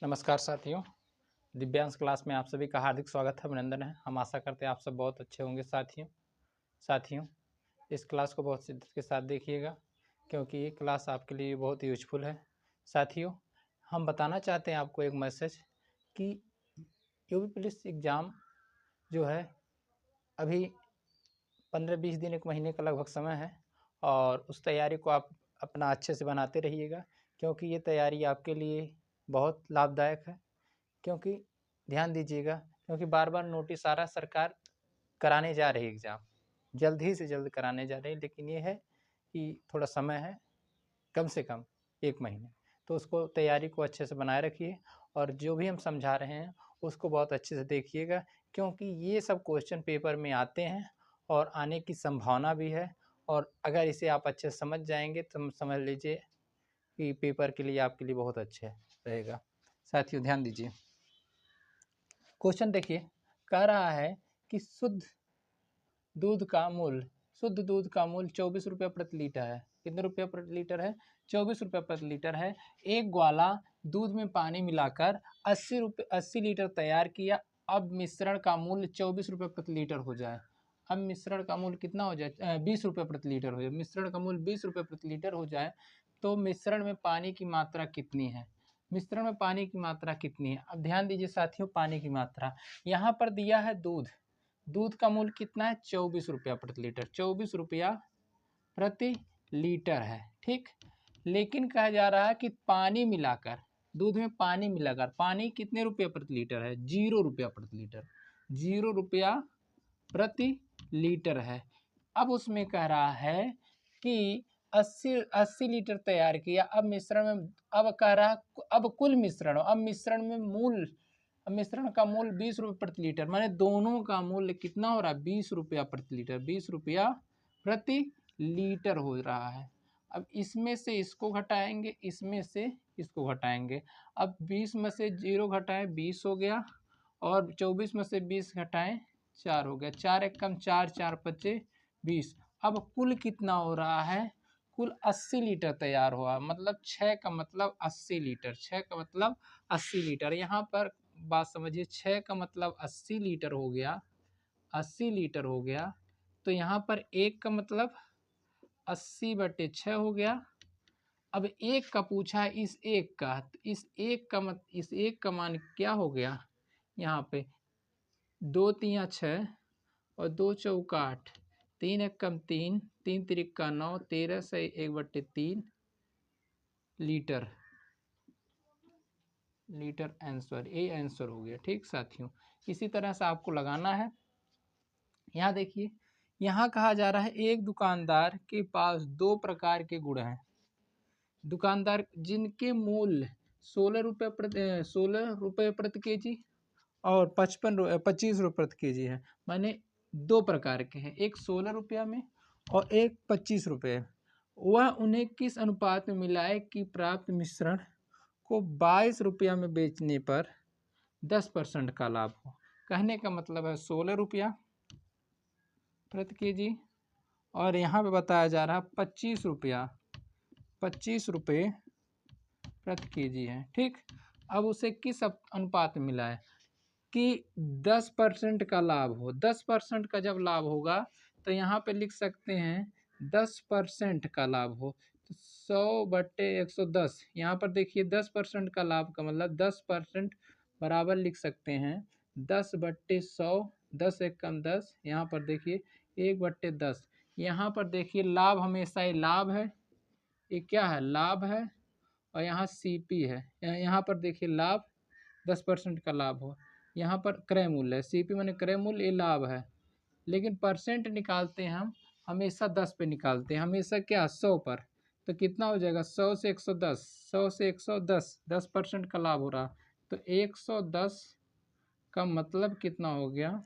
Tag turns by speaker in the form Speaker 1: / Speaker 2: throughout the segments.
Speaker 1: नमस्कार साथियों, दिव्यांश क्लास में आप सभी का हार्दिक स्वागत है, अभिनंदन है। हम आशा करते हैं आप सब बहुत अच्छे होंगे। साथियों इस क्लास को बहुत शिद्दत के साथ देखिएगा क्योंकि ये क्लास आपके लिए बहुत यूजफुल है। साथियों, हम बताना चाहते हैं आपको एक मैसेज कि यूपी पुलिस एग्ज़ाम जो है अभी 15-20 दिन, एक महीने का लगभग समय है और उस तैयारी को आप अपना अच्छे से बनाते रहिएगा क्योंकि ये तैयारी आपके लिए बहुत लाभदायक है। क्योंकि ध्यान दीजिएगा, क्योंकि बार बार नोटिस आ रहा, सरकार कराने जा रही है एग्ज़ाम, जल्द ही से जल्द कराने जा रही है, लेकिन ये है कि थोड़ा समय है, कम से कम 1 महीने, तो उसको तैयारी को अच्छे से बनाए रखिए और जो भी हम समझा रहे हैं उसको बहुत अच्छे से देखिएगा क्योंकि ये सब क्वेश्चन पेपर में आते हैं और आने की संभावना भी है। और अगर इसे आप अच्छे से समझ जाएंगे तो समझ लीजिए कि पेपर के लिए आपके लिए बहुत अच्छा रहेगा। साथियों ध्यान दीजिए, क्वेश्चन देखिए, कह रहा है कि शुद्ध दूध का मूल्य 24 रुपये प्रति लीटर है। कितने रुपये प्रति लीटर है? 24 रुपये प्रति लीटर है। एक ग्वाला दूध में पानी मिलाकर 80 लीटर तैयार किया। अब मिश्रण का मूल्य 24 रुपये प्रति लीटर हो जाए। अब मिश्रण का मूल्य कितना हो जाए? 20 रुपये प्रति लीटर हो जाए। मिश्रण का मूल्य 20 रुपये प्रति लीटर हो जाए तो मिश्रण में पानी की मात्रा कितनी है? मिश्रण में पानी की मात्रा कितनी है? अब ध्यान दीजिए साथियों, पानी की मात्रा यहाँ पर दिया है। दूध का मूल्य कितना है? 24 रुपया प्रति लीटर। 24 रुपया प्रति लीटर है, ठीक। लेकिन कहा जा रहा है कि पानी मिलाकर, दूध में पानी मिलाकर, पानी कितने रुपये प्रति लीटर है? 0 रुपया प्रति लीटर। 0 रुपया प्रति लीटर है। अब उसमें कह रहा है कि 80 लीटर तैयार किया। अब मिश्रण में, अब कह रहा अब कुल मिश्रण, अब मिश्रण का मूल्य 20 रुपये प्रति लीटर, माने दोनों का मूल्य कितना हो रहा है? 20 रुपया प्रति लीटर। 20 रुपया प्रति लीटर हो रहा है। अब इसमें से इसको घटाएंगे, इसमें से इसको घटाएंगे। अब 20 में से 0 घटाएं, 20 हो गया, और 24 में से 20 घटाएं, 4 हो गया। 4 एक कम 4, 4 पच्चे 20। अब कुल कितना हो रहा है? कुल 80 लीटर तैयार हुआ, मतलब 6 का मतलब 80 लीटर। 6 का मतलब 80 लीटर। यहाँ पर बात समझिए, 6 का मतलब 80 लीटर हो गया। 80 लीटर हो गया तो यहाँ पर 1 का मतलब 80/6 हो गया। अब 1 का पूछा है, इस 1 का, तो इस 1 का मान क्या हो गया? यहाँ पे 2 तिया 6 और 2 चौका 8, 3 एक कम 3, 3 तिरिक्का 9, 13 से 1/3 लीटर आंसर, ये आंसर हो गया, ठीक साथियों। इसी तरह से आपको लगाना है। यहाँ देखिए, यहाँ कहा जा रहा है एक दुकानदार के पास 2 प्रकार के गुड़ हैं। दुकानदार जिनके मूल्य 16 रुपये प्रति केजी और 25 रुपये प्रति केजी है, माने 2 प्रकार के हैं, एक 16 रुपया में और एक 25 रुपये। वह उन्हें किस अनुपात में मिलाए कि प्राप्त मिश्रण को 22 रुपया में बेचने पर 10% का लाभ हो। कहने का मतलब है 16 रुपया प्रति केजी और यहाँ पे बताया जा रहा 25 रुपये प्रति केजी है, ठीक। अब उसे किस अनुपात में मिलाए कि 10% का लाभ हो। 10% का जब लाभ होगा तो यहाँ पे लिख सकते हैं 10% का लाभ हो तो 100/110। यहाँ पर देखिए 10% का लाभ का मतलब 10% बराबर लिख सकते हैं 10/100। 10 एक कम 10, यहाँ पर देखिए 1/10। यहाँ पर देखिए लाभ हमेशा ही लाभ है, ये क्या है? लाभ है। और यहाँ सीपी है, यहाँ पर देखिए लाभ 10% का लाभ हो, यहाँ पर क्रय मूल्य है। सीपी माने क्रय मूल्य, ये लाभ है। लेकिन परसेंट निकालते हैं हम हमेशा 10 पे निकालते हैं, हमेशा क्या? 100 पर। तो कितना हो जाएगा? 100 से 110, 100 से 110, 10% का लाभ हो रहा तो 110 का मतलब कितना हो गया?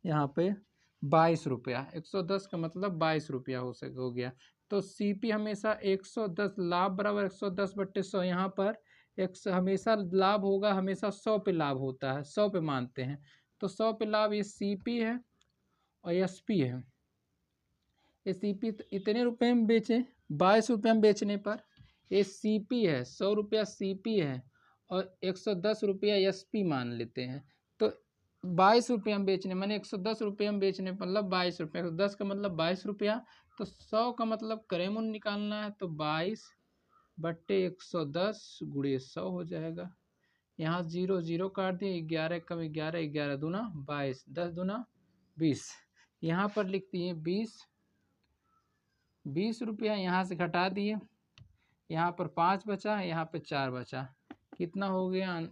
Speaker 1: यहाँ पे 22 रुपया। 110 का मतलब 22 रुपया हो गया। तो सीपी हमेशा 110, लाभ बराबर 110/100। यहाँ पर हमेशा लाभ होगा, हमेशा 100 पे लाभ होता है, 100 पे मानते हैं। तो 100 पे लाभ ये सीपी है और एसपी है। ये सीपी इतने रुपये में बेचे, 22 रुपये में बेचने पर। ये सीपी है, 100 रुपया सीपी है और 110 रुपया SP मान लेते हैं, तो 22 रुपये हम बेचने, मैंने 110 रुपये हम बेचने मतलब 22 रुपये, 110 का मतलब 22 रुपया, तो 100 का मतलब क्रय मूल्य निकालना है, तो 22/110 गुणे 100 हो जाएगा। यहाँ 0 0 काट दिए, 11 कम 11, 11 दूना 22, 10 दूना 20, यहाँ पर लिख दिए 20 रुपया, यहाँ से घटा दिए, यहाँ पर 5 बचा, यहाँ पे 4 बचा, कितना हो गया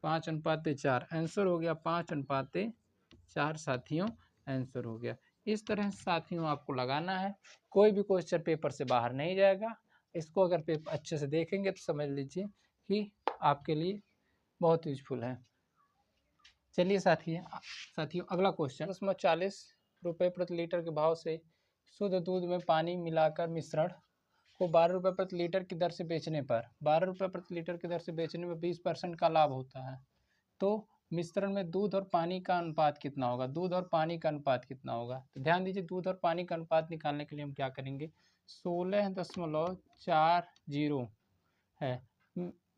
Speaker 1: 5:4, आंसर हो गया 5:4 साथियों, आंसर हो गया। इस तरह साथियों आपको लगाना है, कोई भी क्वेश्चन पेपर से बाहर नहीं जाएगा। इसको अगर पेपर अच्छे से देखेंगे तो समझ लीजिए कि आपके लिए बहुत यूजफुल है। चलिए साथियों अगला क्वेश्चन, उसमें 40 रुपये प्रति लीटर के भाव से शुद्ध दूध में पानी मिलाकर मिश्रण को 12 रुपये प्रति लीटर की दर से बेचने पर 12 रुपये प्रति लीटर की दर से बेचने में 20% का लाभ होता है, तो मिश्रण में दूध और पानी का अनुपात कितना होगा? दूध और पानी का अनुपात कितना होगा? तो ध्यान दीजिए, दूध और पानी का अनुपात निकालने के लिए हम क्या करेंगे, 16.40 है।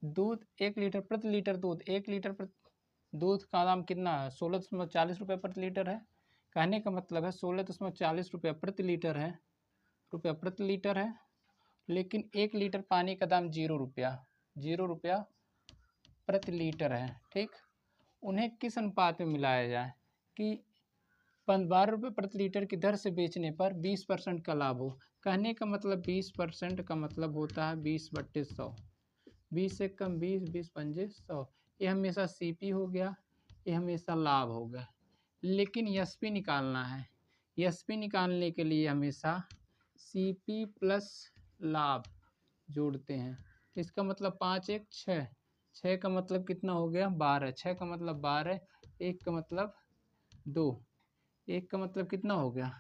Speaker 1: दूध 1 लीटर प्रति लीटर दूध, 1 लीटर दूध का दाम कितना है? 16.40 रुपये प्रति लीटर है। कहने का मतलब है 16.40 रुपये प्रति लीटर है, लेकिन 1 लीटर पानी का दाम 0 रुपया प्रति लीटर है। ठीक, उन्हें किस अनुपात में मिलाया जाए कि 12 रुपये प्रति लीटर की दर से बेचने पर 20% का लाभ हो? कहने का मतलब 20% का मतलब होता है 20/100, 20 से कम 20, 20 पंजे 100, ये हमेशा CP हो गया, ये हमेशा लाभ हो गया। लेकिन SP निकालना है, SP निकालने के लिए हमेशा CP प्लस लाभ जोड़ते हैं। इसका मतलब 5 1 6, 6 का मतलब कितना हो गया 12, 6 का मतलब 12, 1 का मतलब 2, 1 का मतलब कितना हो गया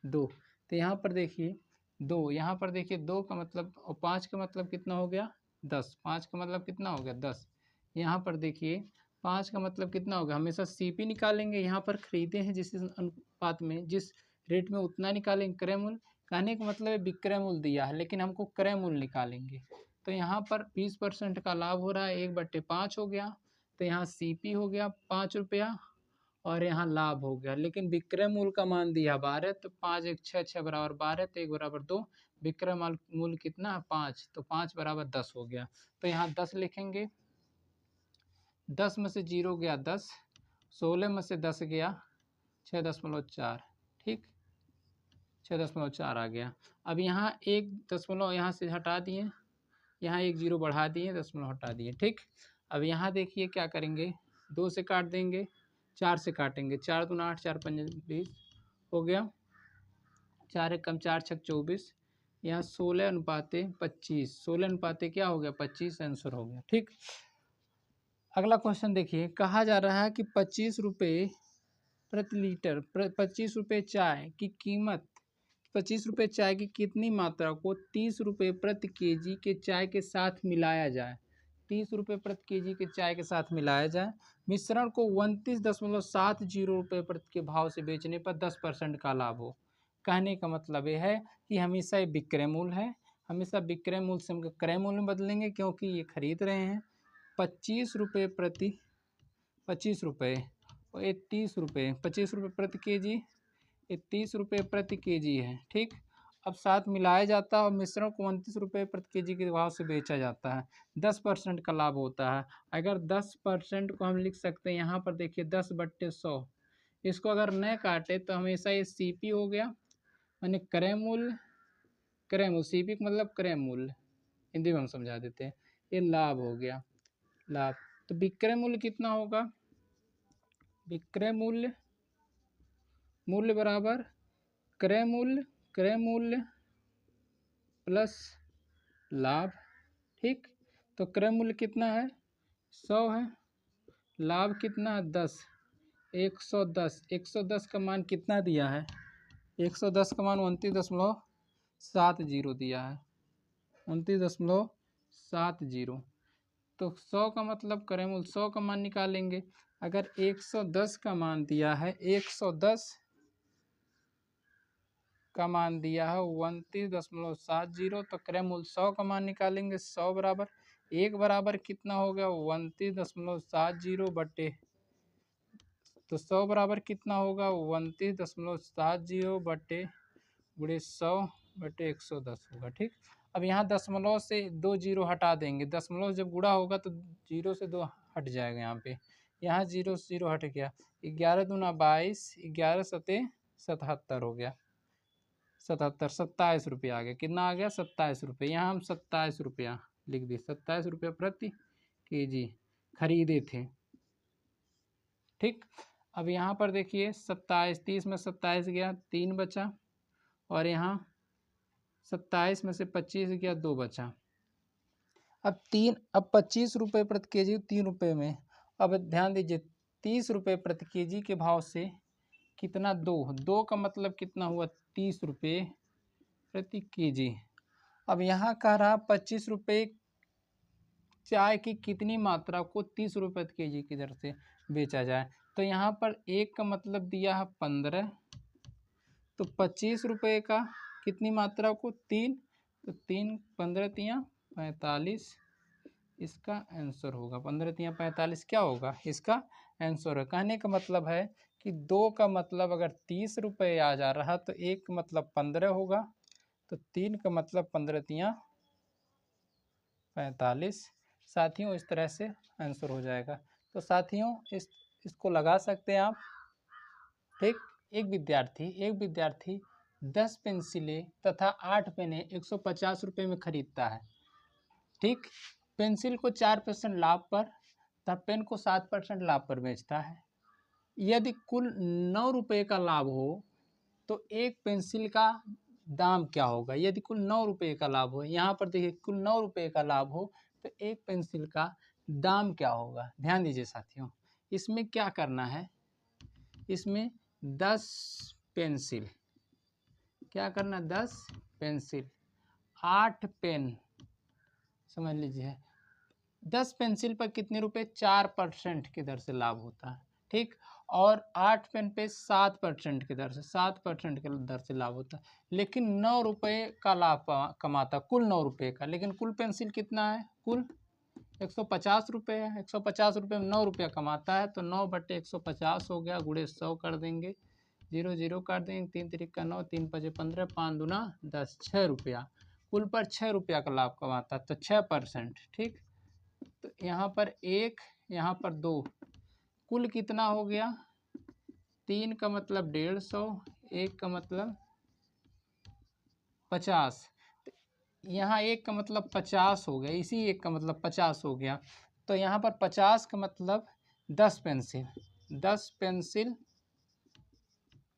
Speaker 1: 2, तो यहाँ पर देखिए 2, यहाँ पर देखिए 2 का मतलब, और 5 का मतलब कितना हो गया 10, 5 का मतलब कितना हो गया 10, यहाँ पर देखिए 5 का मतलब कितना होगा, हमेशा CP निकालेंगे, यहाँ पर खरीदे हैं जिस अनुपात में, जिस रेट में उतना निकालेंगे क्रय मूल्य। कहने का मतलब है विक्रय मूल्य दिया है, लेकिन हमको क्रय मूल्य निकालेंगे, तो यहाँ पर 20% का लाभ हो रहा है, 1/5 हो गया, तो यहाँ CP हो गया 5 रुपया और यहाँ लाभ हो गया, लेकिन विक्रय मूल्य का मान दिया 12, तो 5 1 6, 6 बराबर 12, तो 1 बराबर 2, विक्रय मूल्य कितना 5, तो 5 बराबर 10 हो गया, तो यहाँ 10 लिखेंगे, 10 में से 0 गया 10, 16 में से 10 गया 6.4, ठीक 6.4 आ गया। अब यहाँ 1 दशमलव यहाँ से हटा दिए, यहाँ 1 0 बढ़ा दिए, दशमलव हटा दिए, ठीक। अब यहाँ देखिए क्या करेंगे, 2 से काट देंगे, 4 से काटेंगे, 4 दूना 8, 4 पंजे 20 हो गया, 4 1 कम 4 6 24, यहाँ 16:25, 16 क्या हो गया 25, आंसर हो गया, ठीक। अगला क्वेश्चन देखिए, कहा जा रहा है कि 25 रुपये प्रति लीटर 25 रुपये चाय की कीमत, 25 रुपये चाय की कितनी मात्रा को 30 रुपये प्रति केजी के चाय के साथ मिलाया जाए? 30 रुपये प्रति केजी के चाय के साथ मिलाया जाए, मिश्रण को 29.70 रुपये प्रति के भाव से बेचने पर 10% का लाभ हो। कहने का मतलब ये है कि हमेशा ये विक्रय मूल्य है, हमेशा विक्रय मूल्य से हम क्रय मूल्य में बदलेंगे, क्योंकि ये खरीद रहे हैं 25 रुपये प्रति, 25 रुपये और ये 30 रुपये, 25 रुपये प्रति केजी, ये 30 रुपये प्रति केजी है, ठीक। अब साथ मिलाया जाता है और मिश्रण को 29 रुपये प्रति केजी के भाव से बेचा जाता है, 10% का लाभ होता है। अगर 10% को हम लिख सकते हैं, यहाँ पर देखिए 10/100, इसको अगर न काटे तो हमेशा ये CP हो गया, यानी क्रय मूल्य, CP का मतलब क्रय मूल्य, हिंदी में हम समझा देते हैं, ये लाभ हो गया, लाभ। तो विक्रय मूल्य कितना होगा, विक्रय मूल्य बराबर क्रय मूल्य प्लस लाभ, ठीक। तो क्रय मूल्य कितना है 100 है, लाभ कितना है 10, 110, 110 का मान कितना दिया है, 110 का मान 29.70 दिया है, 29.70, तो 100 का मतलब क्रय मूल्य 100 का मान निकालेंगे। अगर 110 का मान दिया है, 110 का मान दिया है 29.70, तो क्रय मूल्य 100 का मान निकालेंगे, 100 बराबर 1 बराबर कितना हो गया 29.70 बटे, तो 100 बराबर कितना होगा 29.70 बटे गुणे 100 बटे 110 होगा। ठीक, अब यहाँ दशमलव से 2 जीरो हटा देंगे, दशमलव जब गुणा होगा तो जीरो से 2 हट जाएगा, यहाँ जीरो से जीरो हट गया, 11 दूना 22, 11 सते 77 हो गया, 27 रुपया आ गया, कितना आ गया 27 रुपये, यहाँ हम 27 रुपया लिख दिए, 27 रुपया प्रति केजी खरीदे थे। ठीक, अब यहाँ पर देखिए 27, 30 में 27 गया 3 बचा, और यहाँ 27 में से 25 गया 2 बचा। अब 25 रुपये प्रति केजी 3 रुपये में, अब ध्यान दीजिए 30 रुपये प्रति केजी के भाव से कितना 2 का मतलब कितना हुआ 30 रुपये प्रति केजी। अब यहाँ कह रहा 25 रुपये चाय की कितनी मात्रा को 30 रुपये प्रति केजी की दर से बेचा जाए, तो यहाँ पर 1 का मतलब दिया है 15, तो 25 रुपये का कितनी मात्रा को 3, तो 3 15 तियाँ 45, इसका आंसर होगा 15 तियाँ 45 क्या होगा इसका आंसर है। कहने का मतलब है कि 2 का मतलब अगर 30 रुपये आ जा रहा तो 1 का मतलब 15 होगा, तो 3 का मतलब 15 तियाँ 45। साथियों इस तरह से आंसर हो जाएगा। तो साथियों इसको लगा सकते हैं आप। ठीक, एक विद्यार्थी 10 पेंसिलें तथा 8 पेनें 150 रुपये में खरीदता है। ठीक, पेंसिल को 4% लाभ पर तथा पेन को 7% लाभ पर बेचता है। यदि कुल 9 रुपये का लाभ हो तो एक पेंसिल का दाम क्या होगा। यदि कुल 9 रुपये का लाभ हो, यहाँ पर देखिए कुल 9 रुपये का लाभ हो तो एक पेंसिल का दाम क्या होगा। ध्यान दीजिए साथियों, इसमें क्या करना है, इसमें 10 पेंसिल, क्या करना 10 पेंसिल 8 पेन, समझ लीजिए 10 पेंसिल पर कितने रुपए 4% की दर से लाभ होता है। ठीक, और 8 पेन पे 7% की दर से 7% की दर से लाभ होता है, लेकिन 9 रुपये का लाभ कमाता, कुल 9 रुपये का, लेकिन कुल पेंसिल कितना है कुल 150 रुपये है। 150 रुपये में 9 रुपया कमाता है, तो 9 बटे 150 हो गया, गुणे 100 कर देंगे, 0 0 कर देंगे, 3 3 का 9, 3 5 15, 5 दूना 10, 6 रुपया, कुल पर 6 रुपया का लाभ कमाता है, तो 6%। ठीक, तो यहाँ पर 1, यहाँ पर 2, कुल कितना हो गया 3 का मतलब 150, 1 का मतलब 50, यहाँ 1 का मतलब 50 हो गया, इसी 1 का मतलब 50 हो गया, तो यहाँ पर 50 का मतलब 10 पेंसिल, 10 पेंसिल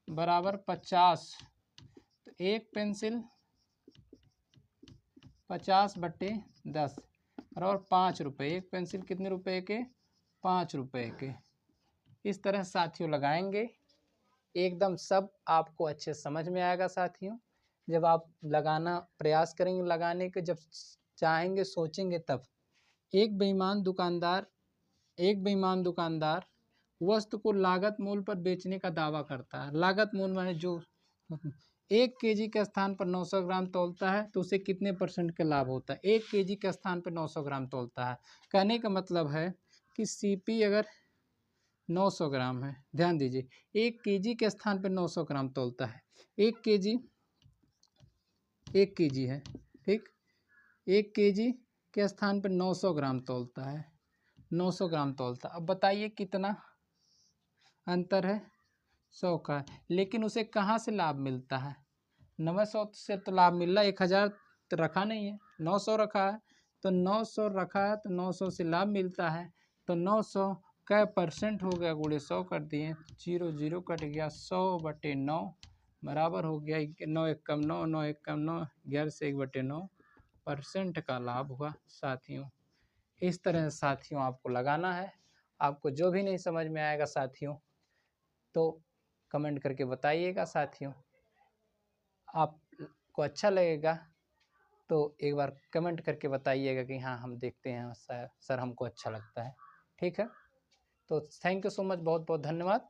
Speaker 1: बराबर 50, तो एक पेंसिल 50 बटे 10 और 5 रुपये, एक पेंसिल कितने रुपए के 5 रुपये के। इस तरह साथियों लगाएंगे, एकदम सब आपको अच्छे समझ में आएगा साथियों। जब आप लगाना प्रयास करेंगे, लगाने के जब चाहेंगे सोचेंगे तब। एक बेईमान दुकानदार वस्तु को लागत मूल्य पर बेचने का दावा करता है। लागत मूल्य माने जो 1 केजी के स्थान पर 900 ग्राम तौलता है तो उसे कितने % का लाभ होता है। 1 केजी के स्थान पर 900 ग्राम तौलता है, कहने का मतलब है कि सीपी अगर 900 ग्राम है, ध्यान दीजिए 1 केजी के स्थान पर 900 ग्राम तौलता है, 1 केजी है। ठीक, 1 केजी के स्थान पर 900 ग्राम तौलता है, 900 ग्राम तौलता है। अब बताइए कितना अंतर है, 100 का, लेकिन उसे कहाँ से लाभ मिलता है, 900 से तो लाभ मिल रहा है, 1000 तो रखा नहीं है, 900 रखा है, तो 900 रखा है तो 900 से लाभ मिलता है, तो 900 का % हो गया, गुणे 100 कर दिए, 0 0 कट गया, 100 बटे 9 बराबर हो गया 9 1 कम 9, 9 1 कम 9, 11 से 1 बटे 9% का लाभ हुआ साथियों। इस तरह से साथियों आपको लगाना है। आपको जो भी नहीं समझ में आएगा साथियों तो कमेंट करके बताइएगा साथियों। आपको अच्छा लगेगा तो एक बार कमेंट करके बताइएगा कि हाँ हम देखते हैं सर, हमको अच्छा लगता है। ठीक है, तो थैंक यू सो मच, बहुत बहुत धन्यवाद।